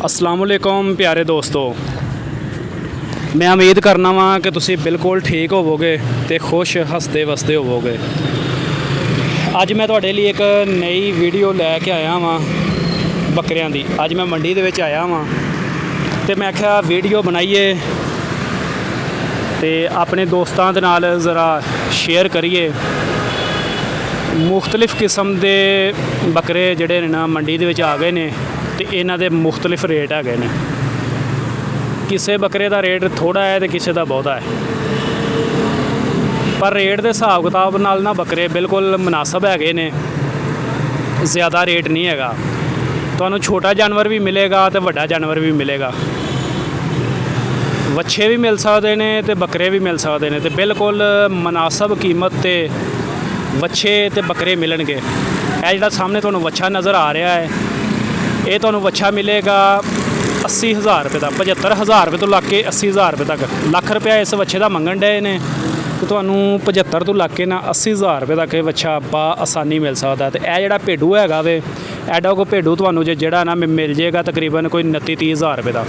अस्सलामुअलैकुम प्यारे दोस्तों, मैं उम्मीद करना वा कि तुसी बिल्कुल ठीक होवोगे तो खुश हसते वसते होवोगे। अज मैं तुहाडे लिए एक नई वीडियो लैके आया वां बकरियां दी। अज मैं मंडी दे विच आया वां ते मैं आख्या वीडियो बनाइए ते अपने दोस्तां दे नाल ज़रा शेयर करिए। मुख्तलिफ किस्म दे बकरे जिहड़े ने ना मंडी दे विच आ गए ने ते इन्हां दे मुख्तलिफ रेट हैगे ने। किसी बकरे का रेट थोड़ा है तो किसी का बहुता है, पर रेट के हिसाब किताब नाल ना बकरे बिल्कुल मुनासब हैगे ने, ज़्यादा रेट नहीं हैगा। तुहानूं छोटा जानवर भी मिलेगा तो वड्डा जानवर भी मिलेगा, वच्छे भी मिल सकते हैं तो बकरे भी मिल सकते हैं। तो बिल्कुल मुनासब कीमत ते वच्छे ते बकरे मिलणगे। यह जिहड़ा सामने तुहानूं वच्छा नज़र आ रहा है, ये तुहानूं वच्छा मिलेगा 80,000 रुपये का, 75,000 रुपये तो लग के 80,000 रुपये तक। लख रुपया इस वच्छे का मंगण डे ने तो तुहानूं 75 तो लग के ना 80,000 रुपये तक वच्छा बा आसानी मिल सकता। तो यह जिहड़ा भेडू हैगा वे, एडा को भेडू तुहानूं जिहड़ा ना मिल जाएगा तकरीबन कोई 29-30,000 रुपये का,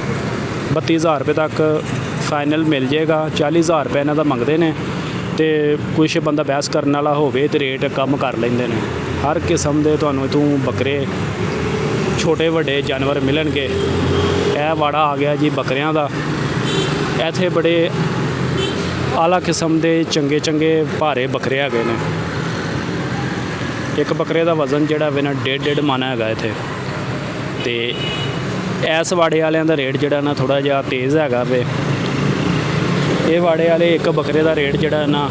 32,000 रुपये तक फाइनल मिल जाएगा। 40,000 रुपये इन्हां दा मंगदे ने ते कुछ बंदा बहस करने वाला होवे तो रेट कम कर लेंदे ने। हर किस्म दे तुहानूं इत्थों बकरे छोटे वड्डे जानवर मिलणगे। यह वाड़ा आ गया जी बकरियां दा। इत्थे बड़े आला किस्म के चंगे चंगे भारे बकरे हैगे ने। एक बकरे का वज़न जिहड़ा वे ना 1.5 मन हैगा इत्थे। ते इस वाड़े वालियां दा रेट जिहड़ा ना थोड़ा जिहा तेज़ हैगा वे। ये वाड़े वाले एक बकरे का रेट जिहड़ा ना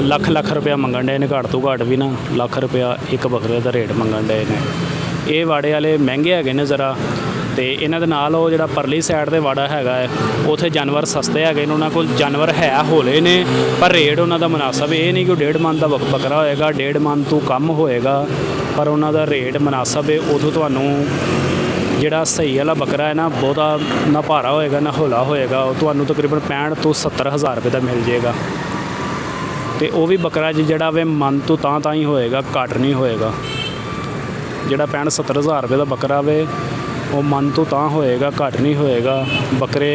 लख रुपया मंगण डे ने, घट तो घट भी ना लख रुपया एक बकरे का रेट मंगण डे ने। ये वाड़े वाले महंगे हैगे ने ज़रा। तो इन्हां दे नाल वो जिहड़ा परली साइड ते वाड़ा हैगा है, उत्थे जानवर सस्ते हैगे ने। उन्हां कोल जानवर है होले ने, पर रेट उन्हां दा मुनासब। ये नहीं कि 1.5 मन का बकरा होएगा, 1.5 मन तो कम होएगा, पर उन्हां दा रेट मुनासब है। उतों तुहानूं जिहड़ा सही वाला बकरा है ना, बहुता ना भारा होएगा ना हौला होएगा, तुहानूं तकरीबन 65 तो 70,000 रुपये का मिल जाएगा। तो वह भी बकरा जिहड़ा वे मन तो तां ही होएगा, घट नहीं होएगा। जिहड़ा 65-70,000 रुपये का बकरा वे वो मन तो तां होएगा, घट नहीं होएगा। बकरे